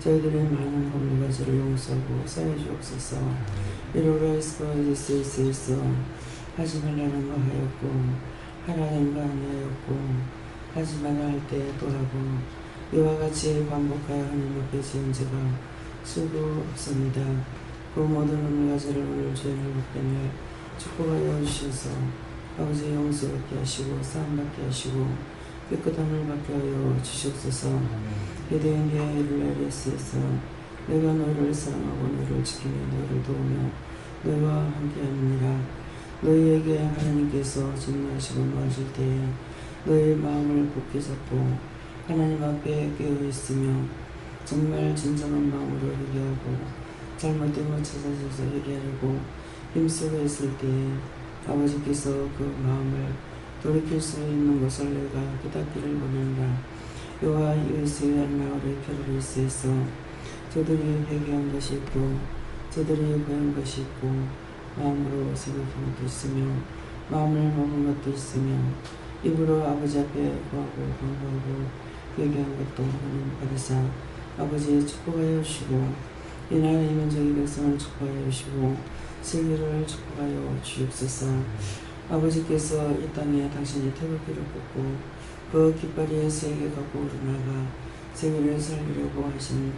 저희들의 많은 허물과 죄를 용서하고 사해 주옵소서. 이로라 스포이스에서 하지 말라는 거 하였고 하라는 거 아니하였고 하지 말라 할 때 또 하고 이와 같이 반복하여 하나님 앞에 지은 죄가 수도 없습니다. 그 모든 허물과 죄를 오늘 죄를 복되며 축복하여 주셔서 아버지 용서받게 하시고 사함받게 하시고 깨끗함을 받게 하여 주시옵소서. 유대인 게이르라리스에서 내가 너희를 사랑하고 너희를 지키며 너희를 도우며 너희와 함께하느니라. 너희에게 하나님께서 진노하시고 노하실 때에 너희의 마음을 굳게 잡고 하나님 앞에 깨어있으며 정말 진정한 마음으로 회개하고 잘못된 것 찾아서서 회개하려고 힘쓰고 있을 때에 아버지께서 그 마음을 돌이킬 수 있는 것을 내가 깨닫기를 원한다. 여호와 이스라엘 마을의 페르리스에서 저들이 회개한 것이 있고 저들이 구한 것이 있고 마음으로 생각한 것도 있으며 마음을 먹은 것도 있으며 입으로 아버지 앞에 구하고 간구하고 회개한 것도 하나님 받으사 아버지의 축복하여 주시고 이 나라의 민족의 백성을 축복하여 주시고 세계를 축복하여 주옵소서. 아버지께서 이 땅에 당신이 태극기를 꽂고 그 깃발이 세계 갖고 오르나가 세계를 살리려고 하신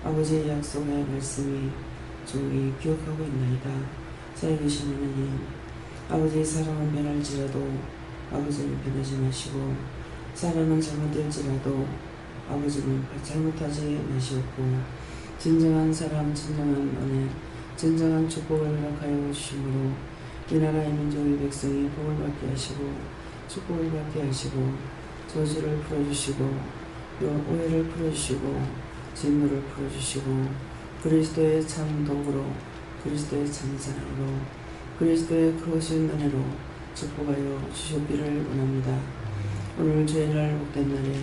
아버지의 약속의 말씀이 종이 기억하고 있나이다. 살아계신 하나님, 아버지의 사랑은 변할지라도 아버지는 변하지 마시고 사람은 잘못될지라도 아버지는 잘못하지 마시옵고 진정한 사랑, 진정한 은혜, 진정한 축복을 허락하여 주심으로 이 나라의 민족의 백성이 복을 받게 하시고 축복을 받게 하시고 저주를 풀어주시고 오해를 풀어주시고 진노를 풀어주시고 그리스도의 참 도구로 그리스도의 참 사랑으로 그리스도의 크신 은혜로 축복하여 주셨기를 원합니다. 오늘 주일날 복된 날에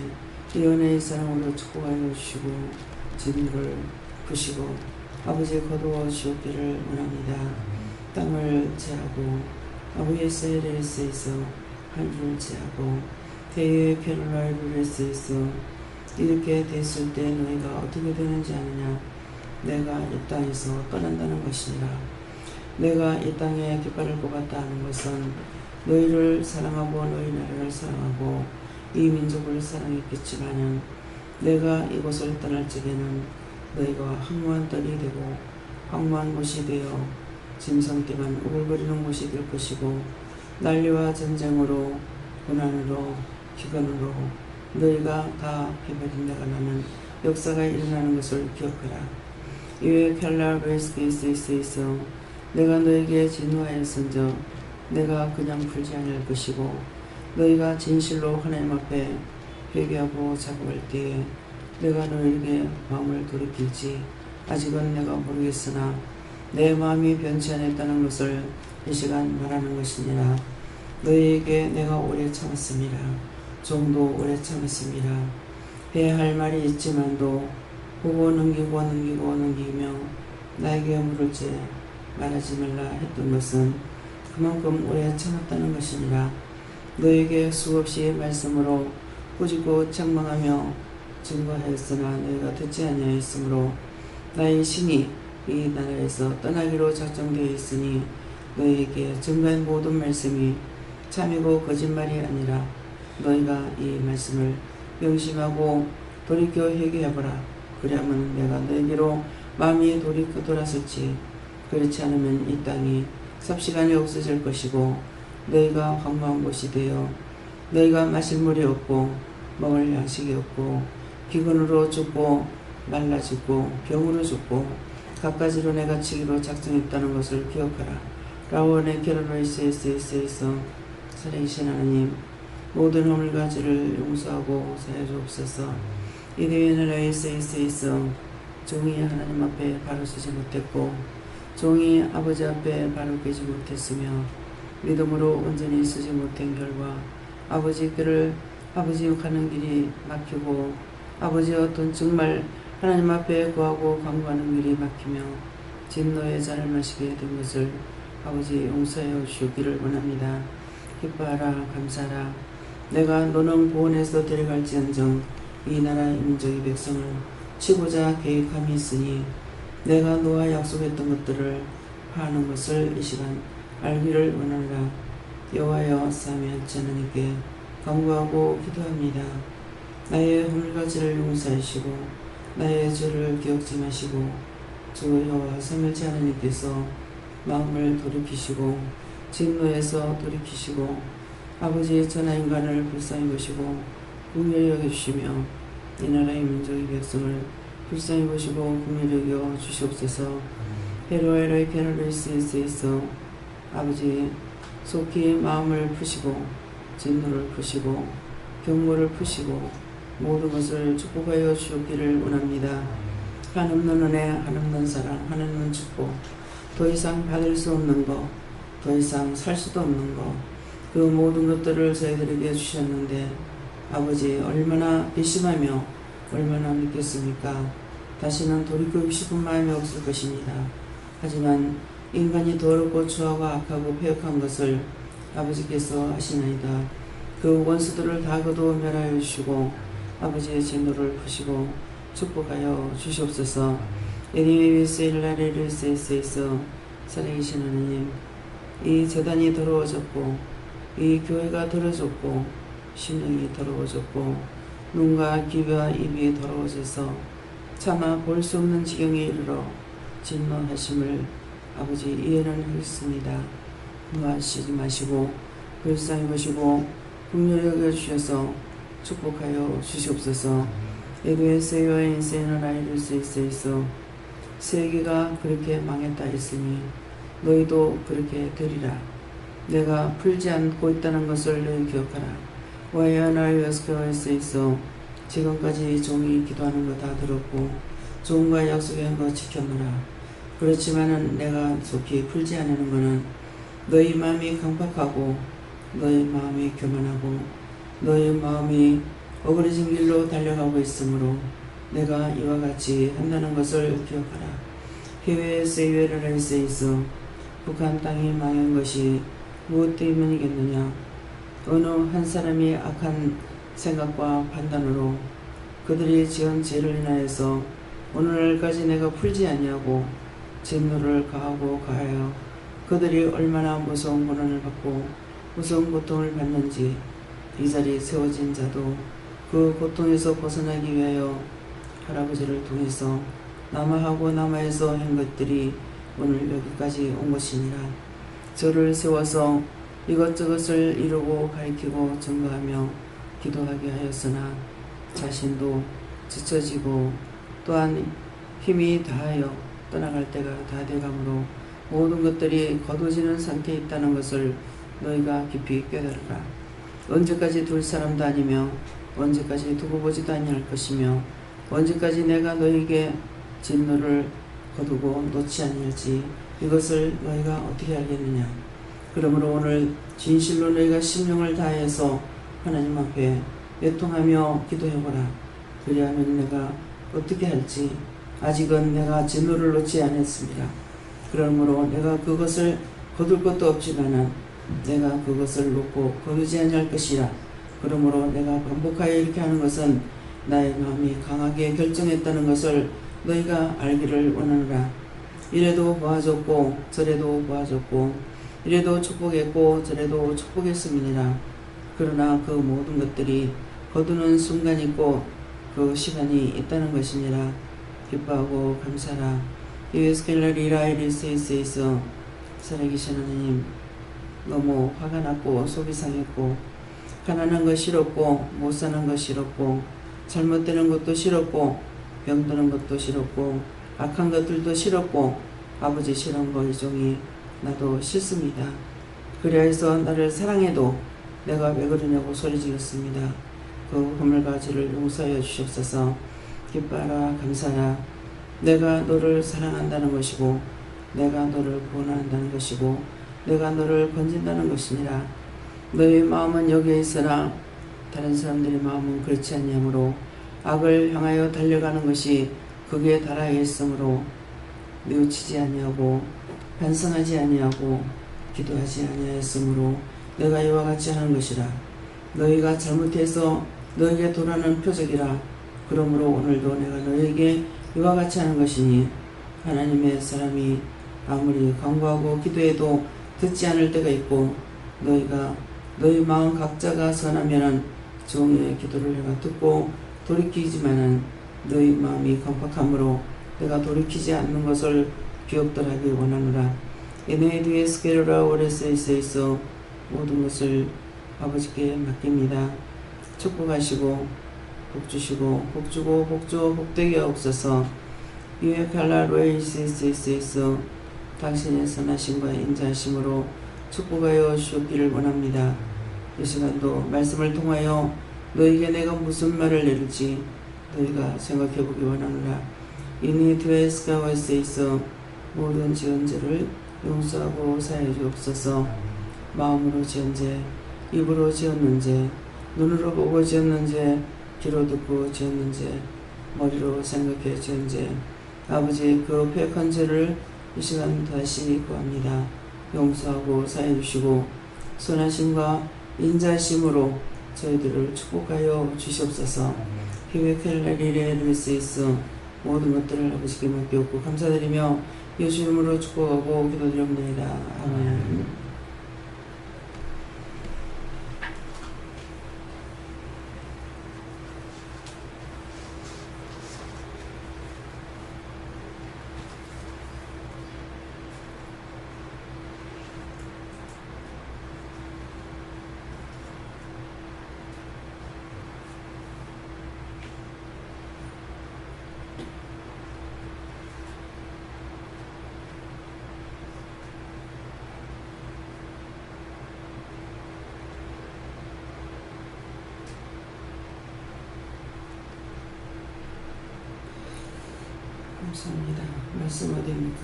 이 은혜의 사랑으로 축복하여 주시고 진노를 푸시고 아버지 거두어 주었기를 원합니다. 땅을 제하고 아버지의 세레스에서 하늘을 제하고 대의 페르라이브레스에서 이렇게 됐을 때 너희가 어떻게 되는지 아느냐. 내가 이 땅에서 떠난다는 것이니라. 내가 이 땅에 깃발을 꼽았다 하는 것은 너희를 사랑하고 너희 나라를 사랑하고 이 민족을 사랑했겠지만은 내가 이곳을 떠날 적에는 너희가 황무한 떨이 되고 황무한 곳이 되어 짐승띠만 우글거리는 곳이 될 것이고 난리와 전쟁으로 고난으로 기근으로 너희가 다 해버린다가 나는 역사가 일어나는 것을 기억하라. 이외 펠라베스케이스에서 내가 너에게 진노하였은즉 내가 그냥 풀지 않을 것이고 너희가 진실로 하나님 앞에 회개하고 자복할 때에 내가 너희에게 마음을 돌이킬지 아직은 내가 모르겠으나 내 마음이 변치 않았다는 것을 이 시간 말하는 것이니라. 너희에게 내가 오래 참았습니다. 좀도 오래 참았습니다. 해야 할 말이 있지만도 보고 넘기며 나에게 물을지 말하지 말라 했던 것은 그만큼 오래 참았다는 것이니라. 너에게 수없이 말씀으로 꾸짖고 책망하며 증거하였으나 너희가 듣지 아니하였으므로 나의 신이 이 나라에서 떠나기로 작정되어 있으니 너희에게 증거한 모든 말씀이 참이고 거짓말이 아니라 너희가 이 말씀을 명심하고 돌이켜 회개해보라. 그리하면 내가 너희에게로 마음이 돌았을지 그렇지 않으면 이 땅이 삽시간에 없어질 것이고 너희가 황무한 곳이 되어 너희가 마실 물이 없고 먹을 양식이 없고 기근으로 죽고 말라 죽고 병으로 죽고 갖가지로 내가 치기로 작정했다는 것을 기억하라. 라원의 게르로이스에서 살아계신 하나님, 모든 허물과 죄를 용서하고 사해 주옵소서. 이대의 나라의 세이스에서 종이 하나님 앞에 바로 서지 못했고 종이 아버지 앞에 바로 깨지 못했으며 믿음으로 온전히 서지 못한 결과 아버지께를 아버지 가는 길이 막히고 아버지 어떤 정말 하나님 앞에 구하고 간구하는 길이 막히며 진노의 잔을 마시게 된 것을 아버지 용서하여 주시기를 원합니다. 기뻐하라 감사하라. 내가 너는 구원해서 데려갈지언정 이 나라의 민족의 백성을 치고자 계획함이 있으니 내가 너와 약속했던 것들을 하는 것을 이 시간 알기를 원하노라. 여호와여 사모하지 하나님께 간구하고 기도합니다. 나의 허물가지를 용서하시고 나의 죄를 기억지 마시고 주 여호와 사모하지 하나님께서 마음을 돌이키시고 진노에서 돌이키시고 아버지 전하인간을 불쌍히 보시고 긍휼히 여겨주시며 이 나라의 민족의 백성을 불쌍히 보시고 긍휼히 여겨 주시옵소서. 헤로에로의 페널리스에서 아버지 속히 마음을 푸시고 진노를 푸시고 경고를 푸시고 모든 것을 축복하여 주옵기를 원합니다. 한없는 은혜, 한없는 사랑, 한없는 축복, 더 이상 받을 수 없는 것, 더 이상 살 수도 없는 것, 그 모든 것들을 저희들에게 주셨는데 아버지 얼마나 배심하며 얼마나 믿겠습니까? 다시는 돌이키고 싶은 마음이 없을 것입니다. 하지만 인간이 더럽고 추하고 악하고 패역한 것을 아버지께서 하시나이다. 그 원수들을 다 거두어 멸하여 주시고 아버지의 진노를 푸시고 축복하여 주시옵소서. 에리웨이스일라레르세에서 살아계신 하나님, 이 재단이 더러워졌고 이 교회가 더러워졌고 심령이 더러워졌고 눈과 귀와 입이 더러워져서 차마 볼 수 없는 지경에 이르러 진노하심을 아버지 이해는 하겠습니다. 노하시지 마시고 불쌍히 보시고 긍휼히 여겨주셔서 축복하여 주시옵소서. 에도에세요 인세는 아이르스에서 세계가 그렇게 망했다 했으니 너희도 그렇게 되리라. 내가 풀지 않고 있다는 것을 너희 기억하라. 와이아나이어스케어에서 지금까지 종이 기도하는 거 다 들었고 종과 약속한 거 지켰노라. 그렇지만은 내가 속히 풀지 않는 것은 너희 마음이 강박하고 너희 마음이 교만하고 너희 마음이 어그러진 길로 달려가고 있으므로 내가 이와 같이 한다는 것을 기억하라. 해외에서 있어 북한 땅이 망한 것이 무엇 때문이겠느냐? 어느 한 사람이 악한 생각과 판단으로 그들이 지은 죄를 인하여서 오늘날까지 내가 풀지 아니하고 진노를 가하고 가하여 그들이 얼마나 무서운 고난을 받고 무서운 고통을 받는지 이 자리에 세워진 자도 그 고통에서 벗어나기 위하여 할아버지를 통해서 남아하고 남아에서 한 것들이 오늘 여기까지 온 것이니라. 저를 세워서 이것저것을 이루고 가리키고 증거하며 기도하게 하였으나 자신도 지쳐지고 또한 힘이 다하여 떠나갈 때가 다 돼가므로 모든 것들이 거두지는 상태에 있다는 것을 너희가 깊이 깨달으라. 언제까지 둘 사람도 아니며 언제까지 두고 보지도 아니할 것이며 언제까지 내가 너희에게 진노를 거두고 놓지 아니할지 이것을 너희가 어떻게 알겠느냐. 그러므로 오늘 진실로 너희가 심령을 다해서 하나님 앞에 애통하며 기도해보라. 그리하면 내가 어떻게 할지 아직은 내가 진노를 놓지 않았습니다. 그러므로 내가 그것을 거둘 것도 없지만은 내가 그것을 놓고 거두지 아니할 것이라. 그러므로 내가 반복하여 이렇게 하는 것은 나의 마음이 강하게 결정했다는 것을 너희가 알기를 원하노라. 이래도 보아줬고 저래도 보아줬고 이래도 축복했고 저래도 축복했음이니라. 그러나 그 모든 것들이 거두는 순간이 있고 그 시간이 있다는 것이니라. 기뻐하고 감사라. 이에스켈라리라이리스에서 살아계신 하나님, 너무 화가 났고 속이 상했고 가난한 것 싫었고 못 사는 것 싫었고 잘못되는 것도 싫었고 병드는 것도 싫었고 악한 것들도 싫었고 아버지 싫은 거 이 종이 나도 싫습니다. 그리하여서 나를 사랑해도 내가 왜 그러냐고 소리지었습니다. 그 허물가지를 용서하여 주시옵소서. 기뻐하라 감사하라. 내가 너를 사랑한다는 것이고 내가 너를 구원한다는 것이고 내가 너를 건진다는 것이니라. 너의 마음은 여기에 있으나 다른 사람들의 마음은 그렇지 아니하므로 악을 향하여 달려가는 것이 거기에 달하여 있으므로 뉘우치지 아니하고 반성하지 아니하고 기도하지 아니하였으므로 내가 이와 같이 하는 것이라. 너희가 잘못해서 너에게 돌아오는 표적이라. 그러므로 오늘도 내가 너에게 이와 같이 하는 것이니 하나님의 사람이 아무리 간구하고 기도해도 듣지 않을 때가 있고 너희 마음 각자가 선하면은 종의 기도를 내가 듣고 돌이키지만은 너희 마음이 강팍함으로 내가 돌이키지 않는 것을 기억들하기 원하노라. 너희 뒤에 스케로라 오레스 있어 모든 것을 아버지께 맡깁니다. 축복하시고 복주시고 복주고 복되게 하옵소서. 유에칼라로에 있어 당신의 선하심과 인자하심으로 축복하여 주옵기를 원합니다. 이 시간도 말씀을 통하여 너에게 내가 무슨 말을 내릴지 너희가 생각해보기 원하노라. 이니 드웨스카와스에 있어 모든 지은 죄를 용서하고 사하여 주옵소서. 마음으로 지은 죄, 입으로 지었는 죄, 눈으로 보고 지었는 죄, 귀로 듣고 지었는 죄, 머리로 생각해 지은 죄, 아버지 그 폐역한 죄를 이 시간 다시 구합니다. 용서하고 사해 주시고 선하심과 인자심으로 저희들을 축복하여 주시옵소서. 히웨켈라리레 루이스이스 모든 것들을 아버지께 맡기옵고 감사드리며 예수 이름으로 축복하고 기도드립니다. 아멘. 감사합니다. 말씀 어디입니까?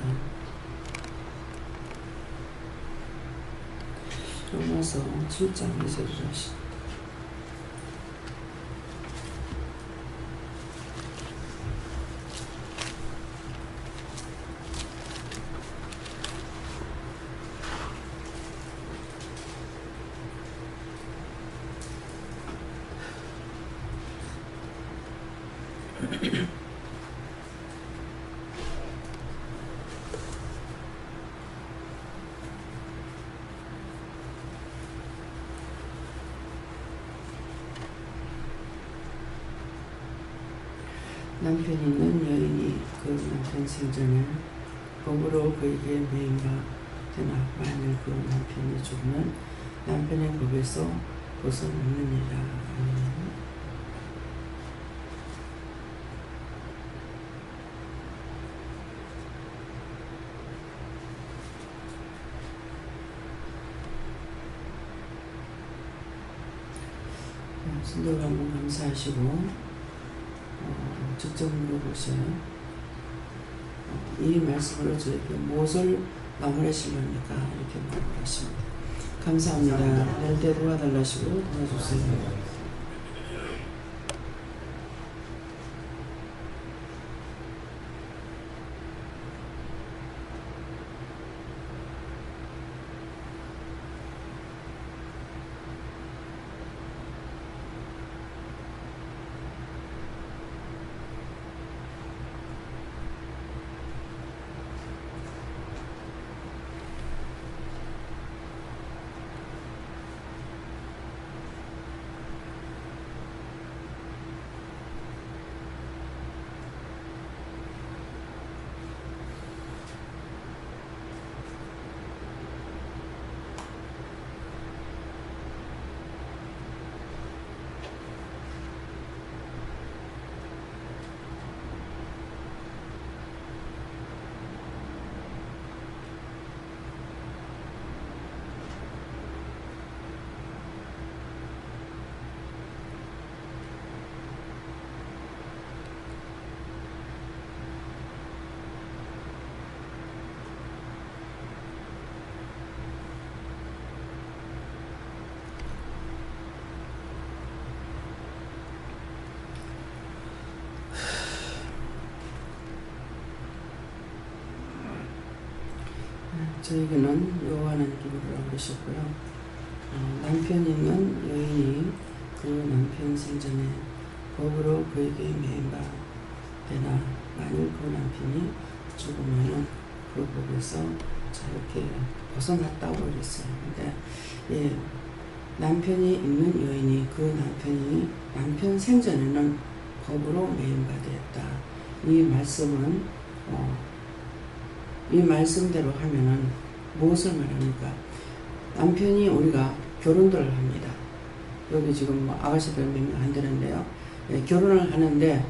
로마서 7장 2절을 하시다. 남편 있는 여인이 그 남편 생전에 법으로 그에게 매인바 되나 만일 그 남편이 죽으면 남편의 법에서 벗어나느니라. 순도를 한번 감사하시고 직접 물어보세요. 이 말씀으로 저에게 무엇을 마무리하시려니까 이렇게 말씀하십니다. 감사합니다. 낼 때 도와달라시고 도와주세요. 저에게는 여호와는 기도를 하고 계셨고요. 남편 있는 여인이 그 남편 생전에 법으로 그에게 매인바 되나. 만일 그 남편이 죽으면은 그 법에서 자유케 벗어났다고 그랬어요. 근데 예, 남편이 있는 여인이 그 남편이 남편 생전에는 법으로 매인바 되었다. 이 말씀은 이 말씀대로 하면은 무엇을 말합니까? 남편이 우리가 결혼들을 합니다. 여기 지금 뭐 아가씨들 몇 명 안 되는데요. 예, 결혼을 하는데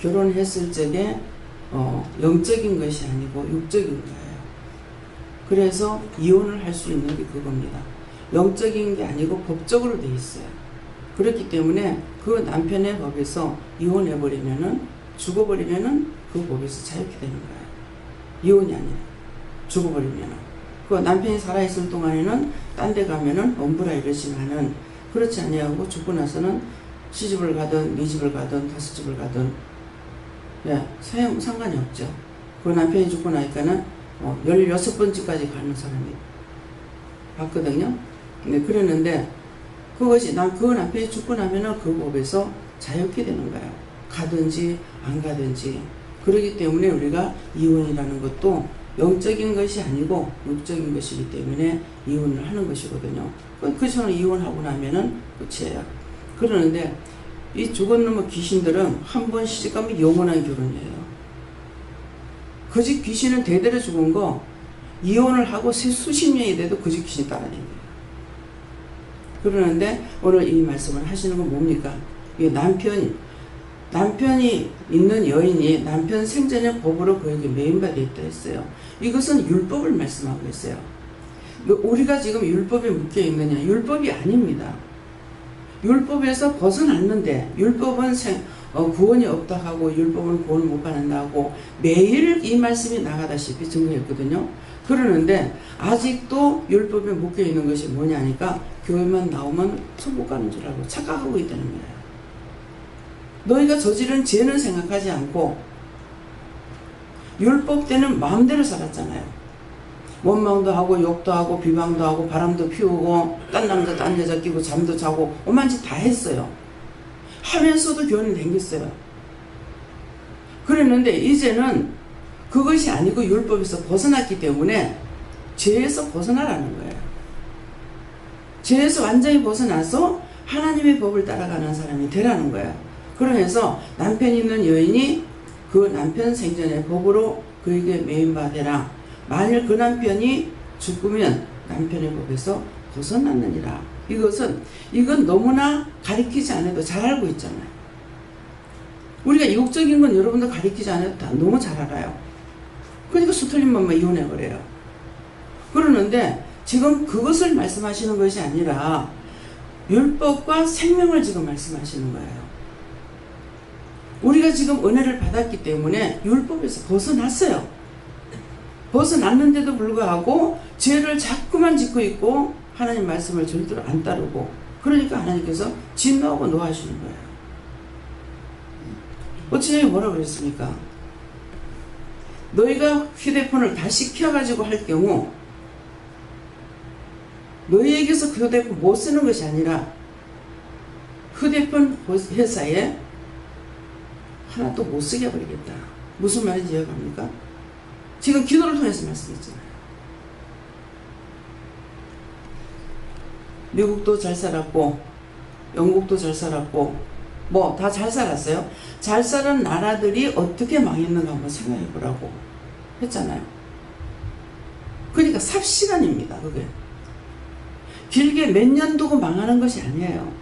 결혼했을 적에 영적인 것이 아니고 육적인 거예요. 그래서 이혼을 할 수 있는 게 그겁니다. 영적인 게 아니고 법적으로 돼 있어요. 그렇기 때문에 그 남편의 법에서 이혼해버리면은 죽어버리면은 그 법에서 자유케 되는 거예요. 이혼이 아니라 죽어버리면은 그 남편이 살아있을 동안에는 딴 데 가면은 엄부라 이러지만은 그렇지 아니하고 죽고 나서는 시집을 가든 네 집을 가든 다섯 집을 가든 예, 상관이 없죠. 그 남편이 죽고 나니까는 16번째까지 가는 사람이 봤거든요. 네, 그랬는데 그것이 그 남편이 죽고 나면은 그 법에서 자유케 되는 거예요. 가든지 안 가든지. 그렇기 때문에 우리가 이혼이라는 것도 영적인 것이 아니고 육적인 것이기 때문에 이혼을 하는 것이거든요. 그처럼 이혼하고 나면은 끝이에요. 그러는데 이 죽은 놈의 귀신들은 한 번 시집가면 영원한 결혼이에요. 그 집 귀신은 대대로 죽은 거 이혼을 하고 수십 년이 돼도 그 집 귀신이 따라다니는 거예요. 그러는데 오늘 이 말씀을 하시는 건 뭡니까? 이 남편이 있는 여인이 남편 생전의 법으로 그에게 매인바 되었다 했어요. 이것은 율법을 말씀하고 있어요. 우리가 지금 율법에 묶여 있느냐? 율법이 아닙니다. 율법에서 벗어났는데 율법은 구원이 없다 하고 율법은 구원을 못 받는다고 매일 이 말씀이 나가다시피 증거했거든요. 그러는데 아직도 율법에 묶여 있는 것이 뭐냐니까 교회만 나오면 천국 가는 줄 알고 착각하고 있다는 거예요. 너희가 저지른 죄는 생각하지 않고 율법 때는 마음대로 살았잖아요. 원망도 하고 욕도 하고 비방도 하고 바람도 피우고 딴 남자 딴 여자 끼고 잠도 자고 오만 짓 다 했어요. 하면서도 교회는 댕겼어요. 그랬는데 이제는 그것이 아니고 율법에서 벗어났기 때문에 죄에서 벗어나라는 거예요. 죄에서 완전히 벗어나서 하나님의 법을 따라가는 사람이 되라는 거예요. 그러면서 남편 있는 여인이 그 남편 생전의 법으로 그에게 매인바 되라. 만일 그 남편이 죽으면 남편의 법에서 벗어났느니라. 이건 너무나 가리키지 않아도 잘 알고 있잖아요. 우리가 육적인 건 여러분들 가리키지 않아도 다 너무 잘 알아요. 그러니까 수틀린 맘만 이혼해버려요. 그러는데 지금 그것을 말씀하시는 것이 아니라 율법과 생명을 지금 말씀하시는 거예요. 우리가 지금 은혜를 받았기 때문에 율법에서 벗어났어요. 벗어났는데도 불구하고 죄를 자꾸만 짓고 있고 하나님 말씀을 절대로 안 따르고 그러니까 하나님께서 진노하고 노하시는 거예요. 어찌냐면 뭐라고 그랬습니까? 너희가 휴대폰을 다시 켜가지고 할 경우 너희에게서 그 휴대폰 못 쓰는 것이 아니라 휴대폰 회사에 하나도 못 쓰게 해버리겠다. 무슨 말인지 이해갑니까? 지금 기도를 통해서 말씀했잖아요. 미국도 잘 살았고 영국도 잘 살았고 뭐 다 잘 살았어요. 잘 사는 나라들이 어떻게 망했는가 한번 생각해 보라고 했잖아요. 그러니까 삽시간입니다. 그게 길게 몇 년 두고 망하는 것이 아니에요.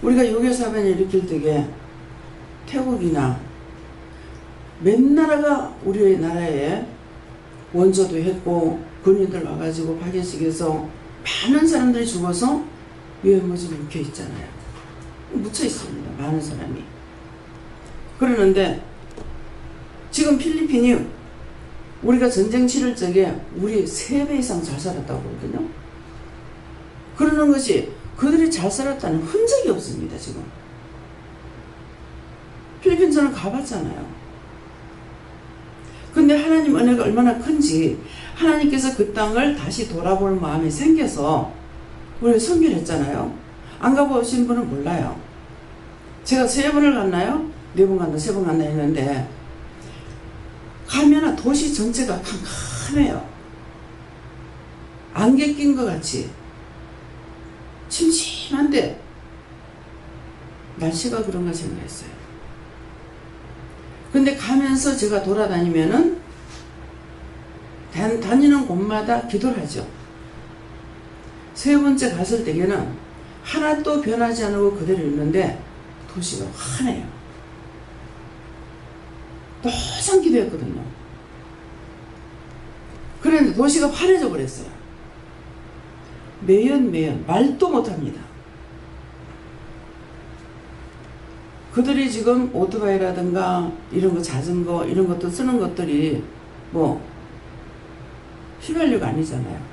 우리가 요괴사변을 일으킬 때에 태국이나 몇 나라가 우리 나라에 원조도 했고 군인들 와가지고 파견식에서 많은 사람들이 죽어서 유해무지 묵혀 있잖아요. 묻혀 있습니다. 많은 사람이. 그러는데 지금 필리핀이 우리가 전쟁 치를 적에 우리 3배 이상 잘 살았다고 그러거든요. 그러는 것이 그들이 잘 살았다는 흔적이 없습니다. 지금 필리핀 저는 가봤잖아요. 근데 하나님 은혜가 얼마나 큰지 하나님께서 그 땅을 다시 돌아볼 마음이 생겨서 우리가 선교를 했잖아요. 안 가보신 분은 몰라요. 제가 3번을 갔나요? 4번 갔나 3번 갔나 했는데 가면 도시 전체가 캄캄해요. 안개 낀 것 같이 침침한데 날씨가 그런가 생각했어요. 근데 가면서 제가 돌아다니면은 다니는 곳마다 기도를 하죠. 3번째 갔을 때에는 하나도 변하지 않고 그대로 있는데 도시가 환해요. 노상 기도했거든요. 그런데 도시가 환해져 버렸어요. 매연 말도 못합니다. 그들이 지금 오토바이라든가 이런 거 자전거 이런 것도 쓰는 것들이 뭐 휘발유가 아니잖아요.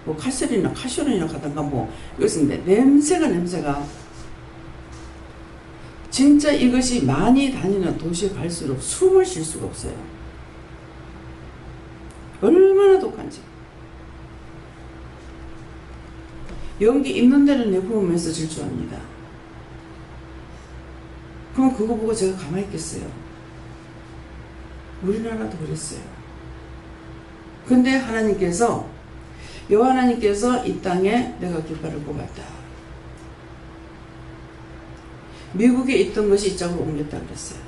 뭐 카셀이나 카쇼린이나 가든가 뭐 이것은 냄새가 진짜 이것이 많이 다니는 도시에 갈수록 숨을 쉴 수가 없어요. 얼마나 독한지. 연기 있는 데를 내뿜으면서 질주합니다. 그럼 그거 보고 제가 가만히 있겠어요? 우리나라도 그랬어요. 근데 하나님께서 여호와 하나님께서 이 땅에 내가 깃발을 꼽았다. 미국에 있던 것이 이쪽으로 옮겼다 그랬어요.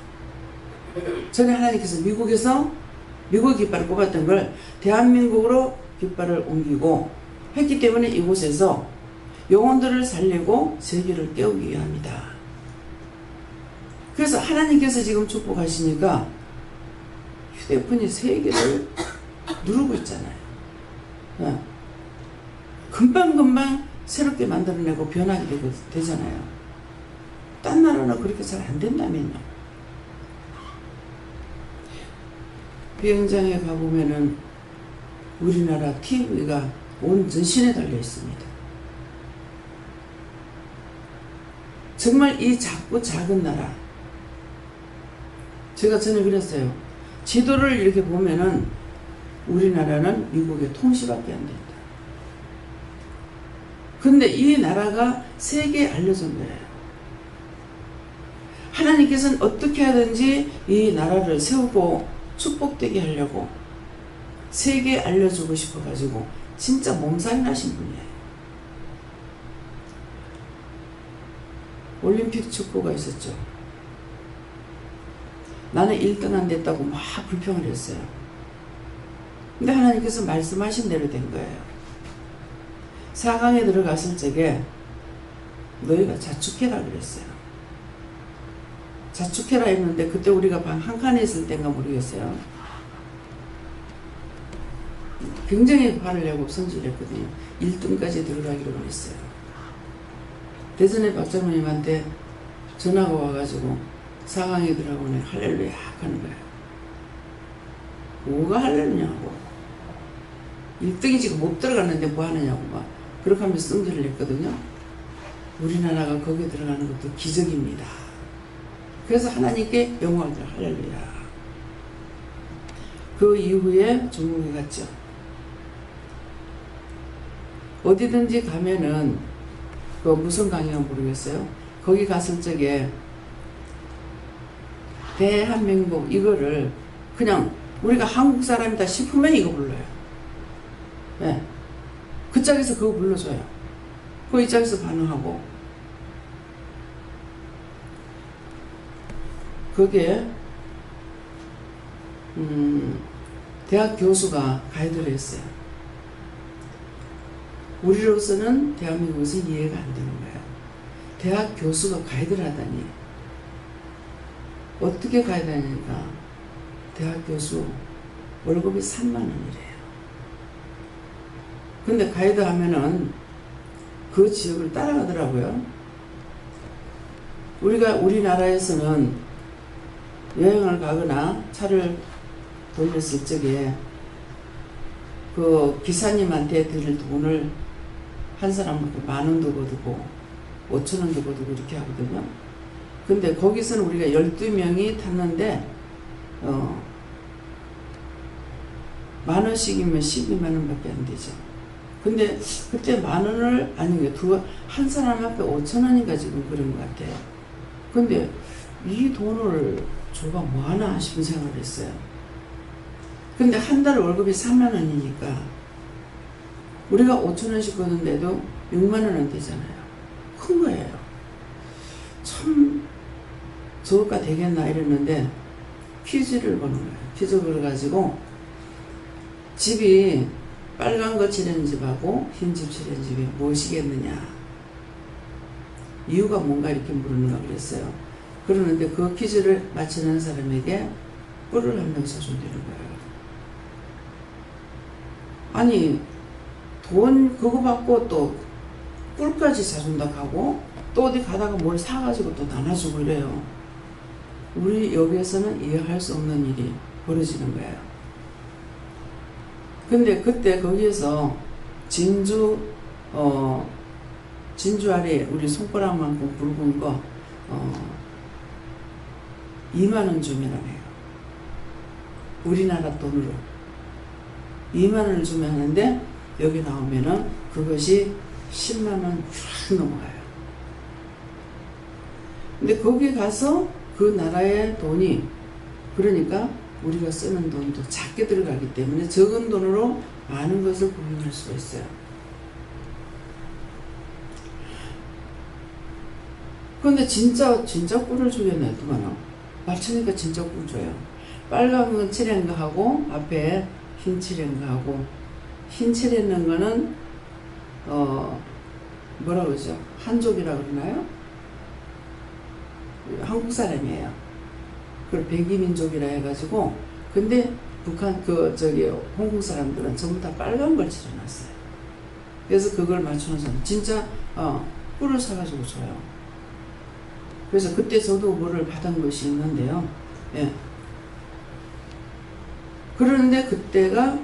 전에 하나님께서 미국 깃발을 꼽았던 걸 대한민국으로 깃발을 옮기고 했기 때문에 이곳에서 영혼들을 살리고 세계를 깨우기 위함이다. 그래서 하나님께서 지금 축복하시니까 휴대폰이 세계를 누르고 있잖아요. 금방금방 새롭게 만들어내고 변하게 되잖아요. 딴 나라는 그렇게 잘 안 된다면요. 비행장에 가보면은 우리나라 TV가 온 전신에 달려 있습니다. 정말 이 작은 나라. 제가 전에 그랬어요. 지도를 이렇게 보면은 우리나라는 미국의 통시밖에 안 된다. 근데 이 나라가 세계에 알려진 거예요. 하나님께서는 어떻게 하든지 이 나라를 세우고 축복되게 하려고 세계에 알려주고 싶어가지고 진짜 몸살이 나신 분이에요. 올림픽 축구가 있었죠. 나는 1등 안 됐다고 막 불평을 했어요. 근데 하나님께서 말씀하신 대로 된 거예요. 4강에 들어갔을 적에 너희가 자축해라 그랬어요. 자축해라 했는데 그때 우리가 방 한 칸에 있을 때인가 모르겠어요. 굉장히 화를 내고 성질을 했거든요. 1등까지 들어가기로 했어요. 대전의 박장로님한테 전화가 와가지고 4강에 들어가고 할렐루야 하는 거예요. 뭐가 할렐루냐고. 1등이 지금 못 들어갔는데 뭐 하느냐고 막 그렇게 하면서 성질을 냈거든요. 우리나라가 거기에 들어가는 것도 기적입니다. 그래서 하나님께 영광을 드려 할렐루야. 그 이후에 중국에 갔죠. 어디든지 가면은 그 무슨 강의가 모르겠어요. 거기 갔을 적에 대한민국 이거를 그냥 우리가 한국 사람이다 싶으면 이거 불러요. 네. 그 짝에서 그거 불러줘요. 그 이 짝에서 반응하고 거기에 대학 교수가 가이드를 했어요. 우리로서는 대한민국에서 이해가 안 되는 거예요. 대학 교수가 가이드를 하다니. 어떻게 가이드 하니까 대학 교수 월급이 3만 원이래요. 근데 가이드 하면은 그 지역을 따라가더라고요. 우리나라에서는 여행을 가거나 차를 돌렸을 적에 그 기사님한테 드릴 돈을 한 사람한테 10,000원도 거두고 5,000원도 거두고 이렇게 하거든요. 근데 거기서는 우리가 12명이 탔는데 10,000원씩이면 12만 원밖에 안 되죠. 근데 그때 10,000원을 아니 한 사람한테 5,000원인가 지금 그런 것 같아요. 근데 이 돈을 줘가 뭐하나 싶은 생각을 했어요. 근데 한 달 월급이 30,000원이니까 우리가 5,000원씩 거는데도 60,000원은 되잖아요. 큰 거예요. 참 저울가 되겠나 이랬는데 퀴즈를 거는 거예요. 퀴즈 걸어가지고 집이 빨간 거 칠한 집하고 흰 집 칠한 집이 무엇이겠느냐, 이유가 뭔가 이렇게 물었는가 그랬어요. 그러는데 그 퀴즈를 맞히는 사람에게 꿀을 한 명 사준다는 거예요. 아니 돈 그거 받고 또 꿀까지 사준다 하고 또 어디 가다가 뭘 사가지고 또 나눠주고 이래요. 우리 여기에서는 이해할 수 없는 일이 벌어지는 거예요. 근데 그때 거기에서 진주 아래 우리 손가락만큼 굵은 거 20,000원 주면 해요. 우리나라 돈으로 20,000원을 주면 하는데 여기 나오면은 그것이 100,000원 쫙 넘어가요. 근데 거기 가서 그 나라의 돈이, 그러니까 우리가 쓰는 돈도 작게 들어가기 때문에 적은 돈으로 많은 것을 구경할 수가 있어요. 그런데 진짜 꿀을 주겠네. 누가나 맞추니까 진짜 꿀 줘요. 빨간 건 칠한 거 하고 앞에 흰 칠한 거 하고, 흰 칠했는 거는 뭐라 그러죠? 한족이라 그러나요? 한국 사람이에요. 그걸 백이민족이라 해가지고, 근데 북한 홍콩 사람들은 전부 다 빨간 걸 칠해놨어요. 그래서 그걸 맞추는 사람 진짜 꿀을 사가지고 줘요. 그래서 그때 저도 뭐를 받은 것이 있는데요. 예. 그러는데 그때가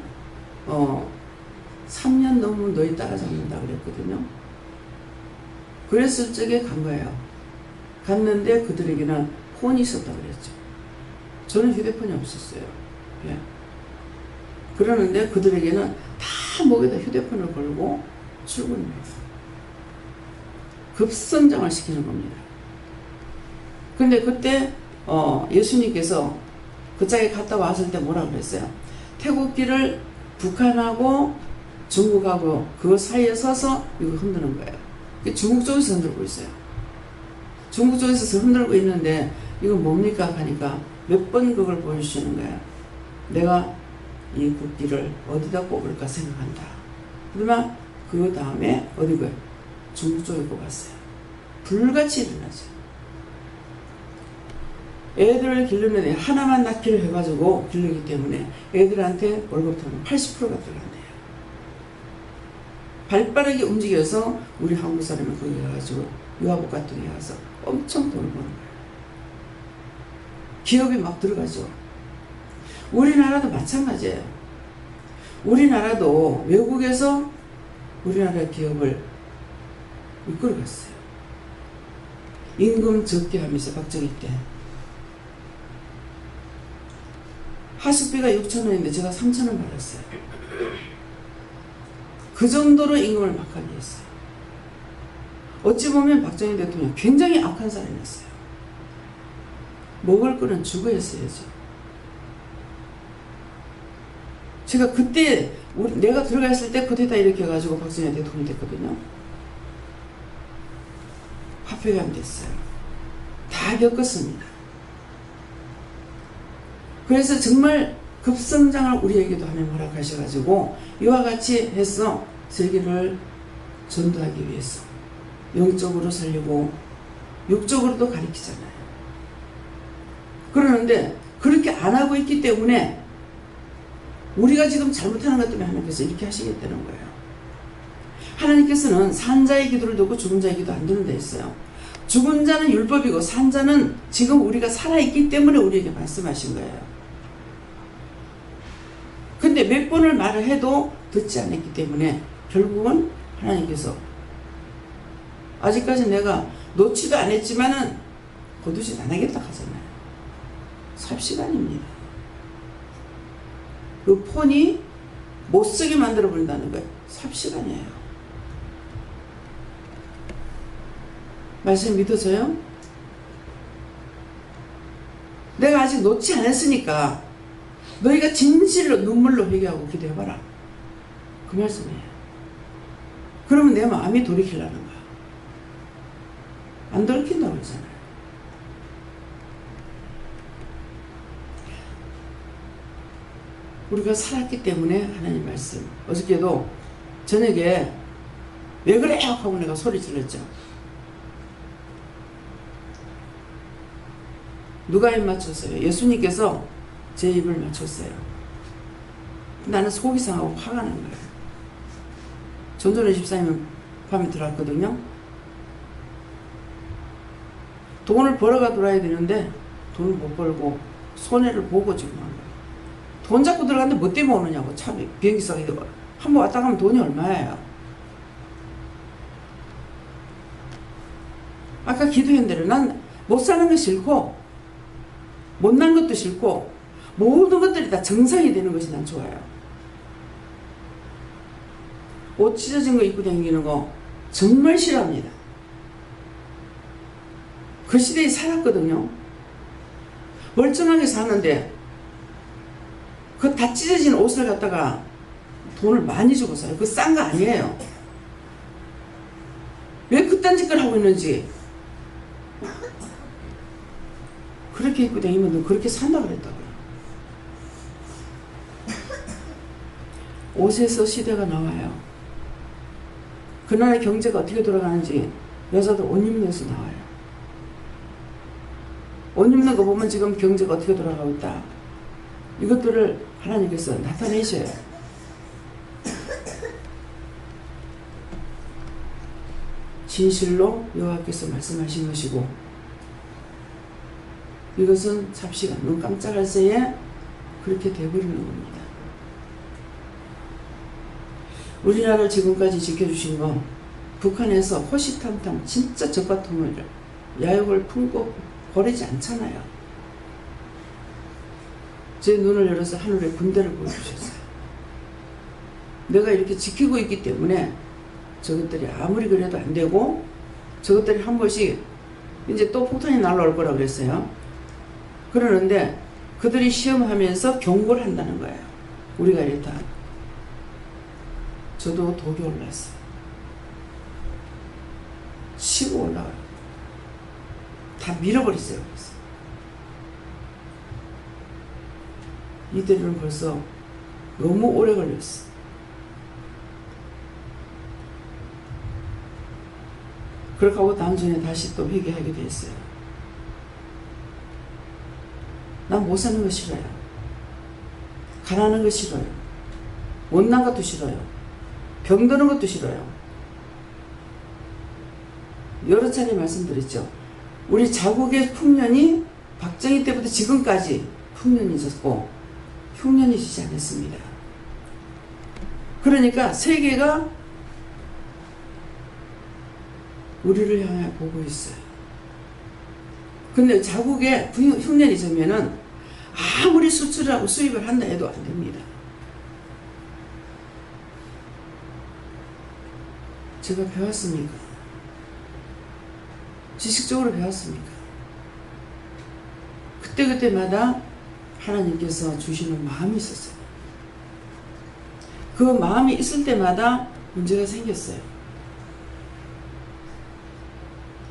3년 넘으면 너희 따라잡는다 그랬거든요. 그랬을 적에 간 거예요. 갔는데 그들에게는 폰이 있었다 그랬죠. 저는 휴대폰이 없었어요. 예. 그러는데 그들에게는 다 목에다 휴대폰을 걸고 출근해요. 급성장을 시키는 겁니다. 근데 그때 예수님께서 그 짝에 갔다 왔을 때 뭐라 그랬어요? 태국기를 북한하고 중국하고 그 사이에 서서 이거 흔드는 거예요. 중국 쪽에서 흔들고 있어요. 중국 쪽에서 흔들고 있는데 이거 뭡니까 하니까 몇 번 그걸 보여주시는 거예요. 내가 이 국기를 어디다 꼽을까 생각한다. 그러면 그 다음에 어디고요? 중국 쪽에 꼽았어요. 불같이 일어나죠. 애들을 기르는 애 하나만 낳기를 해가지고 기르기 때문에 애들한테 월급통은 80%가 들어간대요. 발빠르게 움직여서 우리 한국 사람이 거기 가가지고 유아복 같은 데 가서 엄청 돈을 버는 거예요. 기업이 막 들어가죠. 우리나라도 마찬가지예요. 우리나라도 외국에서 우리나라 기업을 이끌어갔어요. 임금 적게 하면서 박정희 때. 하숙비가 6,000원인데 제가 3,000원 받았어요. 그 정도로 임금을 막하게 했어요. 어찌 보면 박정희 대통령 굉장히 악한 사람이었어요. 먹을 거는 주고 했어야죠. 제가 그때 내가 들어가 있을 때 그때다 이렇게 해가지고 박정희 대통령이 됐거든요. 화폐가 안 됐어요. 다 겪었습니다. 그래서 정말 급성장을 우리에게도 하나님 허락하셔가지고 이와 같이 해서 세계를 전도하기 위해서 영적으로 살리고 육적으로도 가르치잖아요. 그러는데 그렇게 안 하고 있기 때문에 우리가 지금 잘못하는 것 때문에 하나님께서 이렇게 하시겠다는 거예요. 하나님께서는 산자의 기도를 듣고 죽은 자의 기도 안 듣는 데 있어요. 죽은 자는 율법이고 산자는 지금 우리가 살아있기 때문에 우리에게 말씀하신 거예요. 근데 몇 번을 말을 해도 듣지 않았기 때문에 결국은 하나님께서 아직까지 내가 놓지도 않았지만은 거두지 안 하겠다 하잖아요. 삽시간입니다. 그 폰이 못쓰게 만들어버린다는 거예요. 삽시간이에요. 말씀 믿어져요? 내가 아직 놓지 않았으니까 너희가 진실로 눈물로 회개하고 기도해봐라. 그 말씀이에요. 그러면 내 마음이 돌이키려는 거야. 안 돌이킨다고 그러잖아요. 우리가 살았기 때문에 하나님 말씀. 어저께도 저녁에 왜 그래요? 하고 내가 소리 질렀죠. 누가 입 맞췄어요? 예수님께서 제 입을 맞췄어요. 나는 속이 상하고 화가 난 거예요. 전전의 집사님은 밤에 들어왔거든요. 돈을 벌어가 돌아야 되는데 돈을 못 벌고 손해를 보고 지금 한 거예요. 돈 잡고 들어갔는데 뭐 때문에 오느냐고. 참 비행기 싸게 한번 왔다 가면 돈이 얼마예요? 아까 기도한 대로 난 못 사는 거 싫고 못난 것도 싫고 모든 것들이 다 정상이 되는 것이 난 좋아요. 옷 찢어진 거 입고 다니는 거 정말 싫어합니다. 그 시대에 살았거든요. 멀쩡하게 사는데 그 다 찢어진 옷을 갖다가 돈을 많이 주고 사요. 그거 싼 거 아니에요. 왜 그딴 짓을 하고 있는지. 그렇게 입고 다니면 너 그렇게 산다 그랬다고요. 옷에서 시대가 나와요. 그나라의 경제가 어떻게 돌아가는지 여자들 옷 입는 데서 나와요. 옷 입는 거 보면 지금 경제가 어떻게 돌아가고 있다. 이것들을 하나님께서 나타내셔요. 진실로 여호와께서 말씀하신 것이고 이것은 잡시간 눈 깜짝할 새에 그렇게 돼버리는 겁니다. 우리나라를 지금까지 지켜주신 건 북한에서 호시탐탐 진짜 적과통을 야욕을 품고 버리지 않잖아요. 제 눈을 열어서 하늘에 군대를 보여주셨어요. 내가 이렇게 지키고 있기 때문에 저것들이 아무리 그래도 안 되고 저것들이 한 번씩 이제 또 폭탄이 날라올 거라고 그랬어요. 그러는데 그들이 시험하면서 경고를 한다는 거예요. 우리가 이랬다. 저도 독이 올랐어요. 치고 올라가요. 다 밀어버리세요. 그래서. 이들은 벌써 너무 오래 걸렸어. 그렇게 하고 다음 주에 다시 또 회개하게 됐어요. 난 못 사는 거 싫어요. 가난한 거 싫어요. 못난 것도 싫어요. 병드는 것도 싫어요. 여러 차례 말씀드렸죠. 우리 자국의 풍년이 박정희 때부터 지금까지 풍년이 있었고 흉년이 지지 않았습니다. 그러니까 세계가 우리를 향해 보고 있어요. 근데 자국에 흉년이 지면은 아무리 수출을 하고 수입을 한다 해도 안 됩니다. 제가 배웠습니까? 지식적으로 배웠습니까? 그때그때마다 하나님께서 주시는 마음이 있었어요. 그 마음이 있을 때마다 문제가 생겼어요.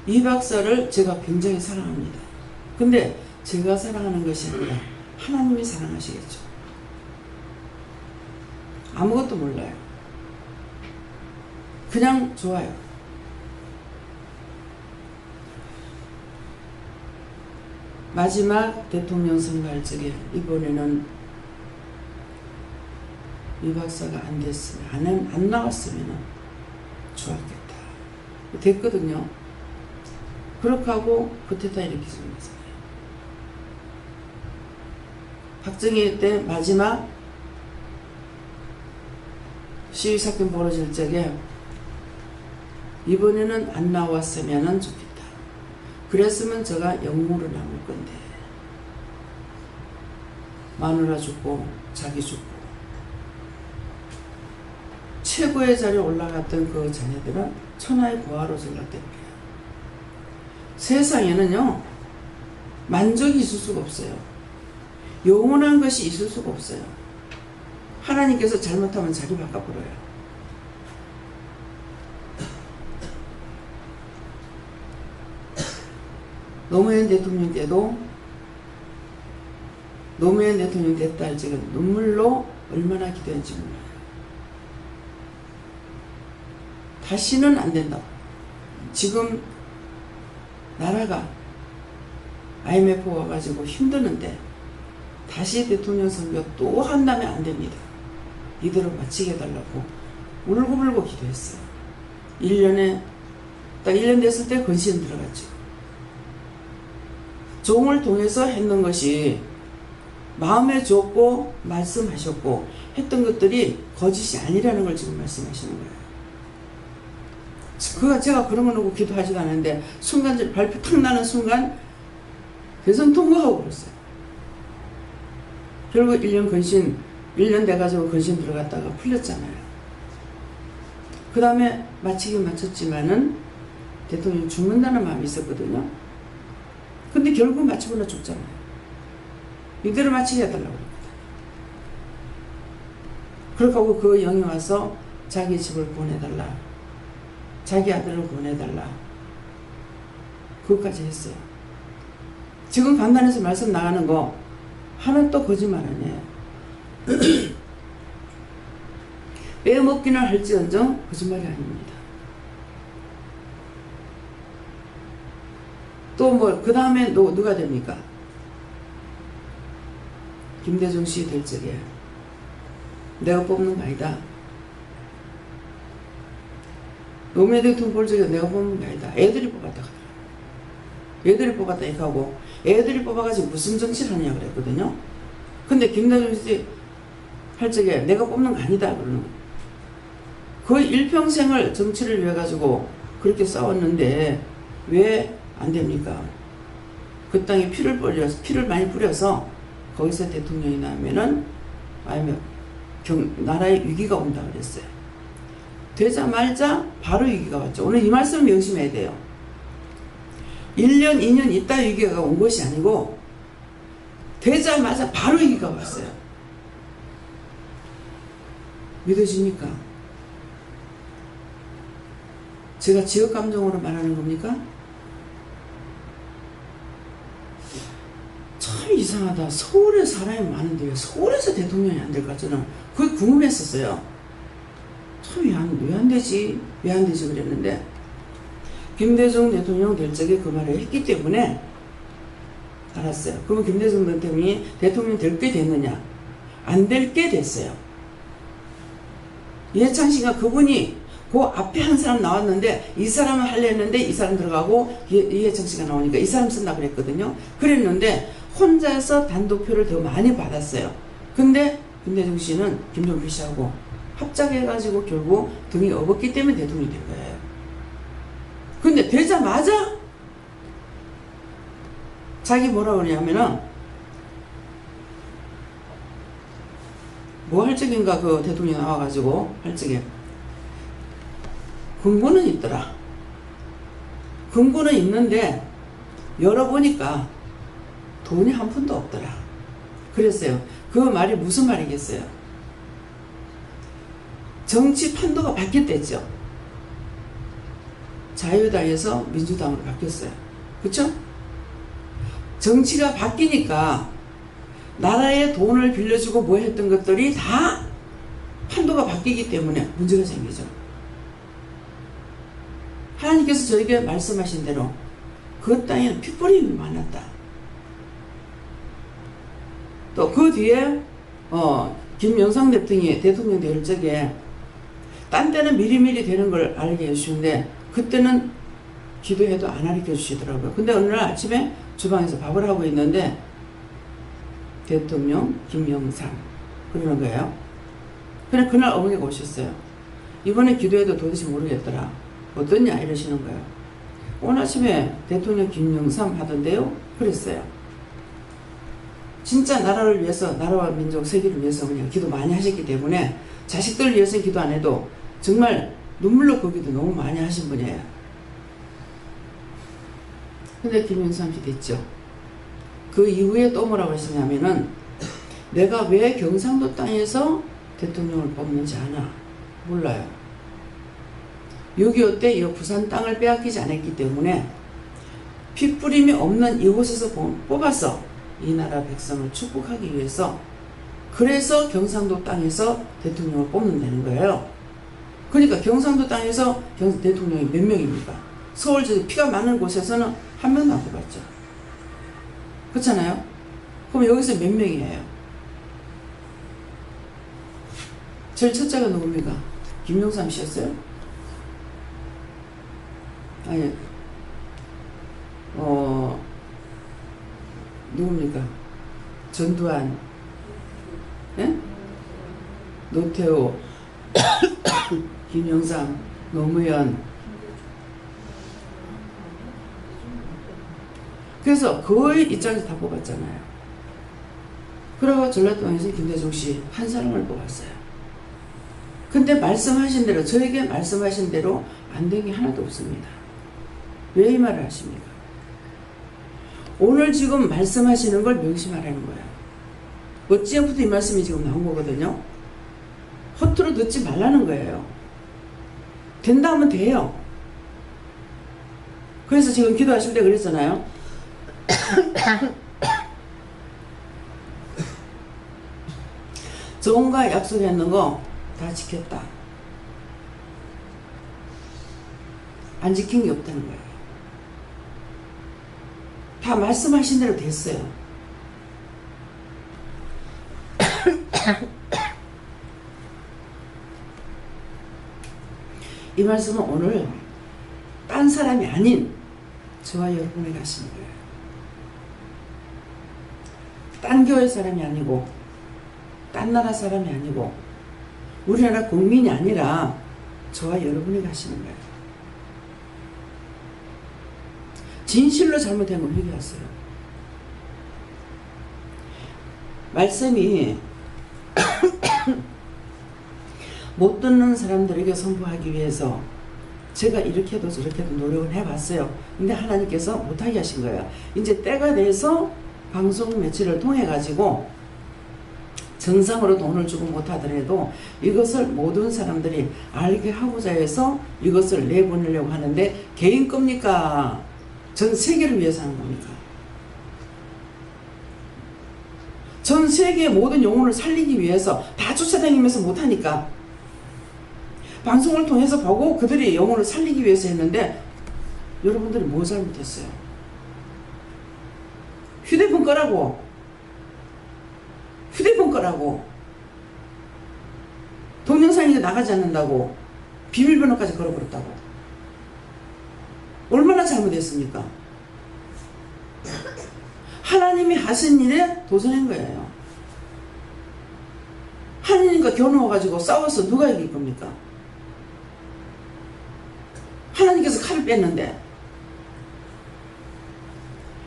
이 박사를 제가 굉장히 사랑합니다. 근데 제가 사랑하는 것이 아니라 하나님이 사랑하시겠죠. 아무것도 몰라요. 그냥 좋아요. 마지막 대통령 선거할 적에 이번에는 이 박사가 안 됐으면 안 나왔으면 좋았겠다. 됐거든요. 그렇게 하고 쿠데타 일으키는 거잖아요. 박정희 때 마지막 시위 사건 벌어질 적에 이번에는 안 나왔으면 좋겠다. 그랬으면 제가 영웅으로 남을 건데 마누라 죽고 자기 죽고 최고의 자리에 올라갔던 그 자녀들은 천하의 고아로 전락된 거예요. 세상에는요, 만족이 있을 수가 없어요. 영원한 것이 있을 수가 없어요. 하나님께서 잘못하면 자리 바꿔버려요. 노무현 대통령 때도 노무현 대통령 됐다 할 적은 눈물로 얼마나 기도했는지 몰라요. 다시는 안 된다고. 지금 나라가 IMF 와가지고 힘드는데 다시 대통령 선거 또 한다면 안 됩니다. 이대로 마치게 해달라고 울고불고 기도했어요. 1년에 딱 1년 됐을 때 건신 들어갔죠. 종을 통해서 했는 것이 마음에 좋고 말씀하셨고 했던 것들이 거짓이 아니라는 걸 지금 말씀하시는 거예요. 제가 그런 거 놓고 기도하지도 않았는데 순간 발표 탁 나는 순간 대선 통과하고 그랬어요. 결국 1년 돼가지고 건신 들어갔다가 풀렸잖아요. 그 다음에 마치긴 마쳤지만은 대통령이 죽는다는 마음이 있었거든요. 근데 결국 마치고 나 죽잖아요. 이대로 마치게 해달라고 그랬거든요. 그렇게 하고 그 영이 와서 자기 집을 구원해달라, 자기 아들을 구원해달라, 그것까지 했어요. 지금 간단해서 말씀 나가는 거 하나도 거짓말 아니에요. 빼먹기는 할지언정 거짓말이 아닙니다. 또 뭐 그 다음에 누가 됩니까? 김대중 씨 될 적에 내가 뽑는 거 아니다. 노무현 대통령 볼 적에 내가 뽑는 거 아니다. 애들이 뽑았다 하더라고요. 애들이 뽑았다 이렇게 하고 애들이 뽑아가지고 무슨 정치를 하냐 그랬거든요. 근데 김대중 씨 할 적에 내가 뽑는 거 아니다 그러는 거예요. 거의 일평생을 정치를 위해 가지고 그렇게 싸웠는데 왜 안 됩니까? 그 땅에 피를 많이 뿌려서 거기서 대통령이 나면은 아니면 나라에 위기가 온다 그랬어요. 되자마자 바로 위기가 왔죠. 오늘 이 말씀 명심해야 돼요. 1년, 2년 있다 위기가 온 것이 아니고 되자마자 바로 위기가 왔어요. 믿어집니까? 제가 지역 감정으로 말하는 겁니까? 참 이상하다. 서울에 사람이 많은데 왜 서울에서 대통령이 안 될까? 저는 그게 궁금했었어요. 참 왜 안 되지? 왜 안 되지? 그랬는데 김대중 대통령 될 적에 그 말을 했기 때문에 알았어요. 그러면 김대중 대통령이 대통령 될 게 됐느냐? 안 될 게 됐어요. 이해창 씨가 그분이 그 앞에 한 사람 나왔는데 이 사람을 하려 했는데 이 사람 들어가고 이해창 씨가 나오니까 이 사람 쓴다 그랬거든요. 그랬는데 혼자서 단독표를 더 많이 받았어요. 근데 김대중 씨는 김종필 씨하고 합작해가지고 결국 등이 업었기 때문에 대통령이 된 거예요. 근데 되자마자 자기 뭐라 그러냐면은 뭐 할 적인가 그 대통령이 나와가지고 할 적에 근거는 있더라. 근거는 있는데 열어보니까 돈이 한 푼도 없더라. 그랬어요. 그 말이 무슨 말이겠어요? 정치 판도가 바뀌었댔죠. 자유당에서 민주당으로 바뀌었어요. 그쵸? 정치가 바뀌니까 나라에 돈을 빌려주고 뭐 했던 것들이 다 판도가 바뀌기 때문에 문제가 생기죠. 하나님께서 저에게 말씀하신 대로 그 땅에는 핏뿌림이 많았다. 또 그 뒤에 김영삼 대통령 될 적에 딴 때는 미리미리 되는 걸 알게 해주시는데 그때는 기도해도 안 알려 주시더라고요. 근데 어느 날 아침에 주방에서 밥을 하고 있는데 대통령 김영삼 그러는 거예요. 그래 그날 어머니가 오셨어요. 이번에 기도해도 도대체 모르겠더라. 어떠냐 이러시는 거예요. 오늘 아침에 대통령 김영삼 하던데요. 그랬어요. 진짜 나라를 위해서 나라와 민족 세계를 위해서 그냥 기도 많이 하셨기 때문에 자식들을 위해서 기도 안 해도 정말 눈물로 걷기도 너무 많이 하신 분이에요. 근데 김영삼 씨 됐죠. 그 이후에 또 뭐라고 했었냐면은 내가 왜 경상도 땅에서 대통령을 뽑는지 아나? 몰라요. 6.25 때 이 부산 땅을 빼앗기지 않았기 때문에 핏부림이 없는 이곳에서 뽑아서 이 나라 백성을 축복하기 위해서, 그래서 경상도 땅에서 대통령을 뽑는다는 거예요. 그러니까 경상도 땅에서 대통령이 몇 명입니까? 서울 피가 많은 곳에서는 한 명도 안 뽑았죠. 그렇잖아요? 그럼 여기서 몇 명이에요? 제일 첫째가 누굽니까? 김영삼 씨였어요? 아니, 누굽니까? 전두환, 예? 노태우, 김영삼, 노무현. 그래서 거의 이쪽에서 다 뽑았잖아요. 그러고 전라도에서 김대중 씨 한 사람을 뽑았어요. 근데 말씀하신 대로, 저에게 말씀하신 대로 안 된 게 하나도 없습니다. 왜 이 말을 하십니까? 오늘 지금 말씀하시는 걸 명심하라는 거예요. 어찌부터 이 말씀이 지금 나온 거거든요. 허투루 듣지 말라는 거예요. 된다 하면 돼요. 그래서 지금 기도하실 때 그랬잖아요. 종과 약속했는 거 다 지켰다. 안 지킨 게 없다는 거예요. 다 말씀하신 대로 됐어요. 이 말씀은 오늘 딴 사람이 아닌 저와 여러분에게 하시는 거예요. 딴 교회 사람이 아니고 딴 나라 사람이 아니고 우리나라 국민이 아니라 저와 여러분에게 하시는 거예요. 진실로 잘못된 걸 회개하세요. 말씀이 못 듣는 사람들에게 선포하기 위해서 제가 이렇게도 저렇게도 노력을 해봤어요. 근데 하나님께서 못하게 하신 거예요. 이제 때가 돼서 방송 매체를 통해 가지고 정상으로 돈을 주고 못하더라도 이것을 모든 사람들이 알게 하고자 해서 이것을 내보내려고 하는데 개인 겁니까? 전 세계를 위해서 하는 겁니까? 전 세계의 모든 영혼을 살리기 위해서 다 쫓아다니면서 못하니까 방송을 통해서 보고 그들이 영혼을 살리기 위해서 했는데 여러분들이 뭐 잘못했어요? 휴대폰 꺼라고. 휴대폰 꺼라고. 동영상이 나가지 않는다고 비밀번호까지 걸어버렸다고. 얼마나 잘못했습니까? 하나님이 하신 일에 도전한 거예요. 하나님과 겨누어가지고 싸워서 누가 이길 겁니까? 하나님께서 칼을 뺐는데.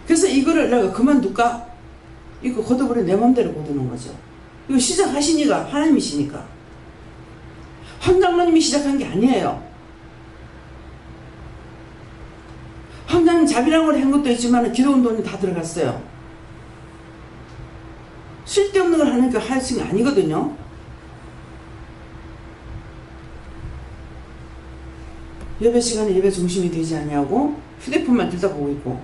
그래서 이거를 내가 그만둘까? 이거 걷어버려 내 맘대로 걷어놓은 거죠. 이거 시작하신 이가 하나님이시니까. 황장로님이 시작한 게 아니에요. 황장님 자비랑으로 한 것도 있지만 기도운 돈이 다 들어갔어요. 쓸데없는 걸 하는 게 하신 게 아니거든요. 예배 시간에 예배 중심이 되지 않냐고 휴대폰만 들여다보고 있고.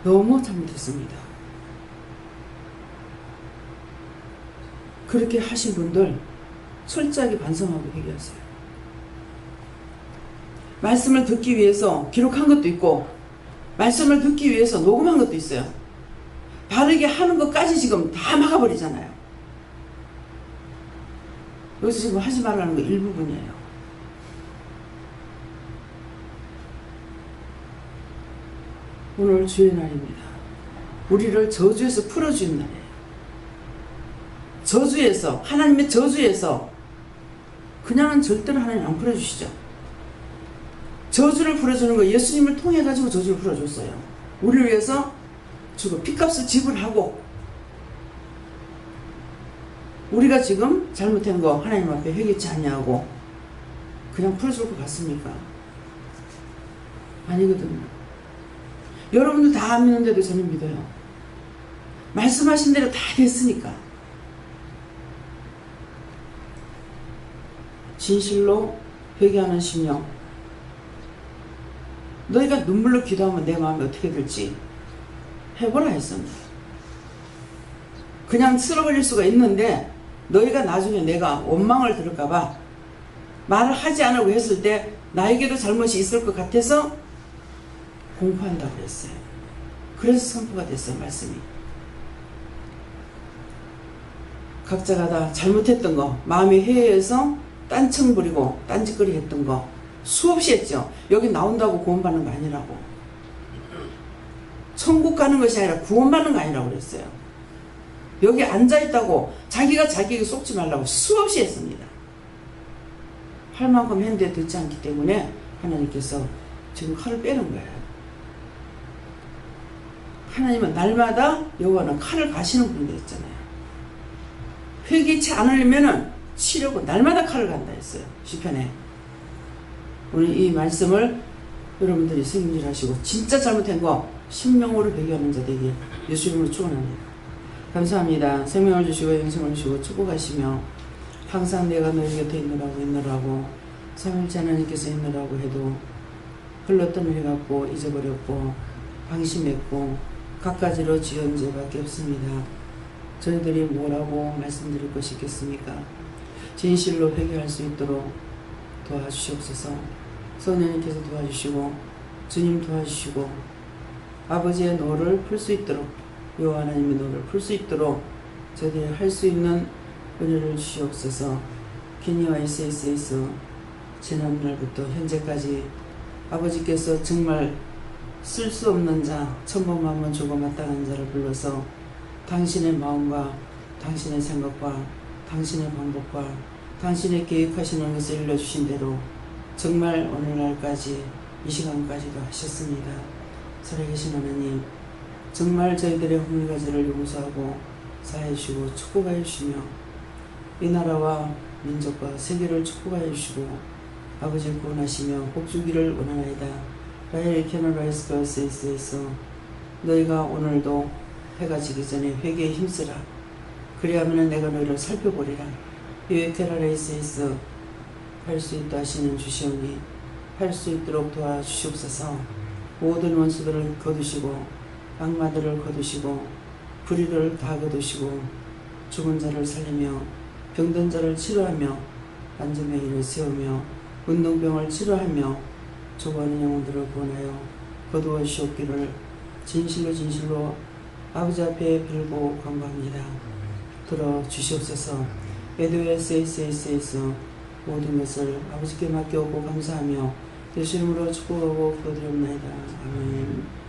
너무 잘못했습니다. 그렇게 하신 분들 철저하게 반성하고 회개하세요. 말씀을 듣기 위해서 기록한 것도 있고 말씀을 듣기 위해서 녹음한 것도 있어요. 바르게 하는 것까지 지금 다 막아버리잖아요. 여기서 지금 하지 말라는 거 일부분이에요. 오늘 주의 날입니다. 우리를 저주에서 풀어주는 날이에요. 저주에서, 하나님의 저주에서 그냥은 절대로 하나님 안 풀어주시죠. 저주를 풀어주는 거 예수님을 통해 가지고 저주를 풀어줬어요. 우리를 위해서 주고 핏값을 지불하고 우리가 지금 잘못한 거 하나님 앞에 회개치 않냐고 그냥 풀어줄 것 같습니까? 아니거든요. 여러분들 다 안 믿는데도 저는 믿어요. 말씀하신 대로 다 됐으니까. 진실로 회개하는 심령. 너희가 눈물로 기도하면 내 마음이 어떻게 될지 해보라 했습니다. 그냥 쓸어버릴 수가 있는데 너희가 나중에 내가 원망을 들을까봐 말을 하지 않으려고 했을 때 나에게도 잘못이 있을 것 같아서 공포한다고 그랬어요. 그래서 선포가 됐어요. 말씀이. 각자가 다 잘못했던 거 마음이 회의해서 딴청 부리고 딴짓거리 했던 거 수없이 했죠. 여기 나온다고 구원받는 거 아니라고. 천국 가는 것이 아니라 구원받는 거 아니라고 그랬어요. 여기 앉아있다고 자기가 자기에게 속지 말라고 수없이 했습니다. 할 만큼 했는데 듣지 않기 때문에 하나님께서 지금 칼을 빼는 거예요. 하나님은 날마다 여호와는 칼을 가시는 분이 됐잖아요. 회개치 않으려면은 치려고 날마다 칼을 간다 했어요. 시편에. 오늘 이 말씀을 여러분들이 승인하시고 진짜 잘못한 거 심령으로 회개하는 자 되길 예수 이름으로 축원합니다. 감사합니다. 생명을 주시고 영생을 주시고 축복하시며 항상 내가 너희 곁에 있느라고 삼일째 하나님께서 있느라고 해도 흘렀던 일 같고 잊어버렸고 방심했고 갖가지로 지은 죄밖에 없습니다. 저희들이 뭐라고 말씀드릴 것이 있겠습니까? 진실로 회개할 수 있도록 도와주시옵소서. 성령님께서 도와주시고 주님 도와주시고 아버지의 노를 풀 수 있도록 여호와 하나님의 노를 풀 수 있도록 저희들이 할 수 있는 은혜를 주시옵소서. 케니와 SS에서 지난날부터 현재까지 아버지께서 정말 쓸 수 없는 자, 천번만번 주고 마땅한 자를 불러서 당신의 마음과 당신의 생각과 당신의 방법과 당신의 계획하시는 것을 일러주신 대로 정말 오늘날까지 이 시간까지도 하셨습니다. 살아계신 하나님, 정말 저희들의 허물가지를 용서하고 사해 주시고 축복하여 주시며 이 나라와 민족과 세계를 축복하여 주시고 아버지를 구원하시며 복주기를 원하나이다. 라헬 캐널라이스 버스에서 너희가 오늘도 해가 지기 전에 회개에 힘쓰라. 그리하면 내가 너희를 살펴보리라. 유에테라레이스에서 할 수 있다 하시는 주시오니 할 수 있도록 도와주시옵소서. 모든 원수들을 거두시고 악마들을 거두시고 불의를 다 거두시고 죽은 자를 살리며 병든 자를 치료하며 안전의 일을 세우며 운동병을 치료하며 조바하는 영혼들을 구원하여 거두어 주시옵기를 진실로 아버지 앞에 빌고 간구합니다. 들어주시옵소서. 에드웨스에서 모든 것을 아버지께 맡겨오고 감사하며 예수 이름으로 축복하고 기도드립니다. 아멘.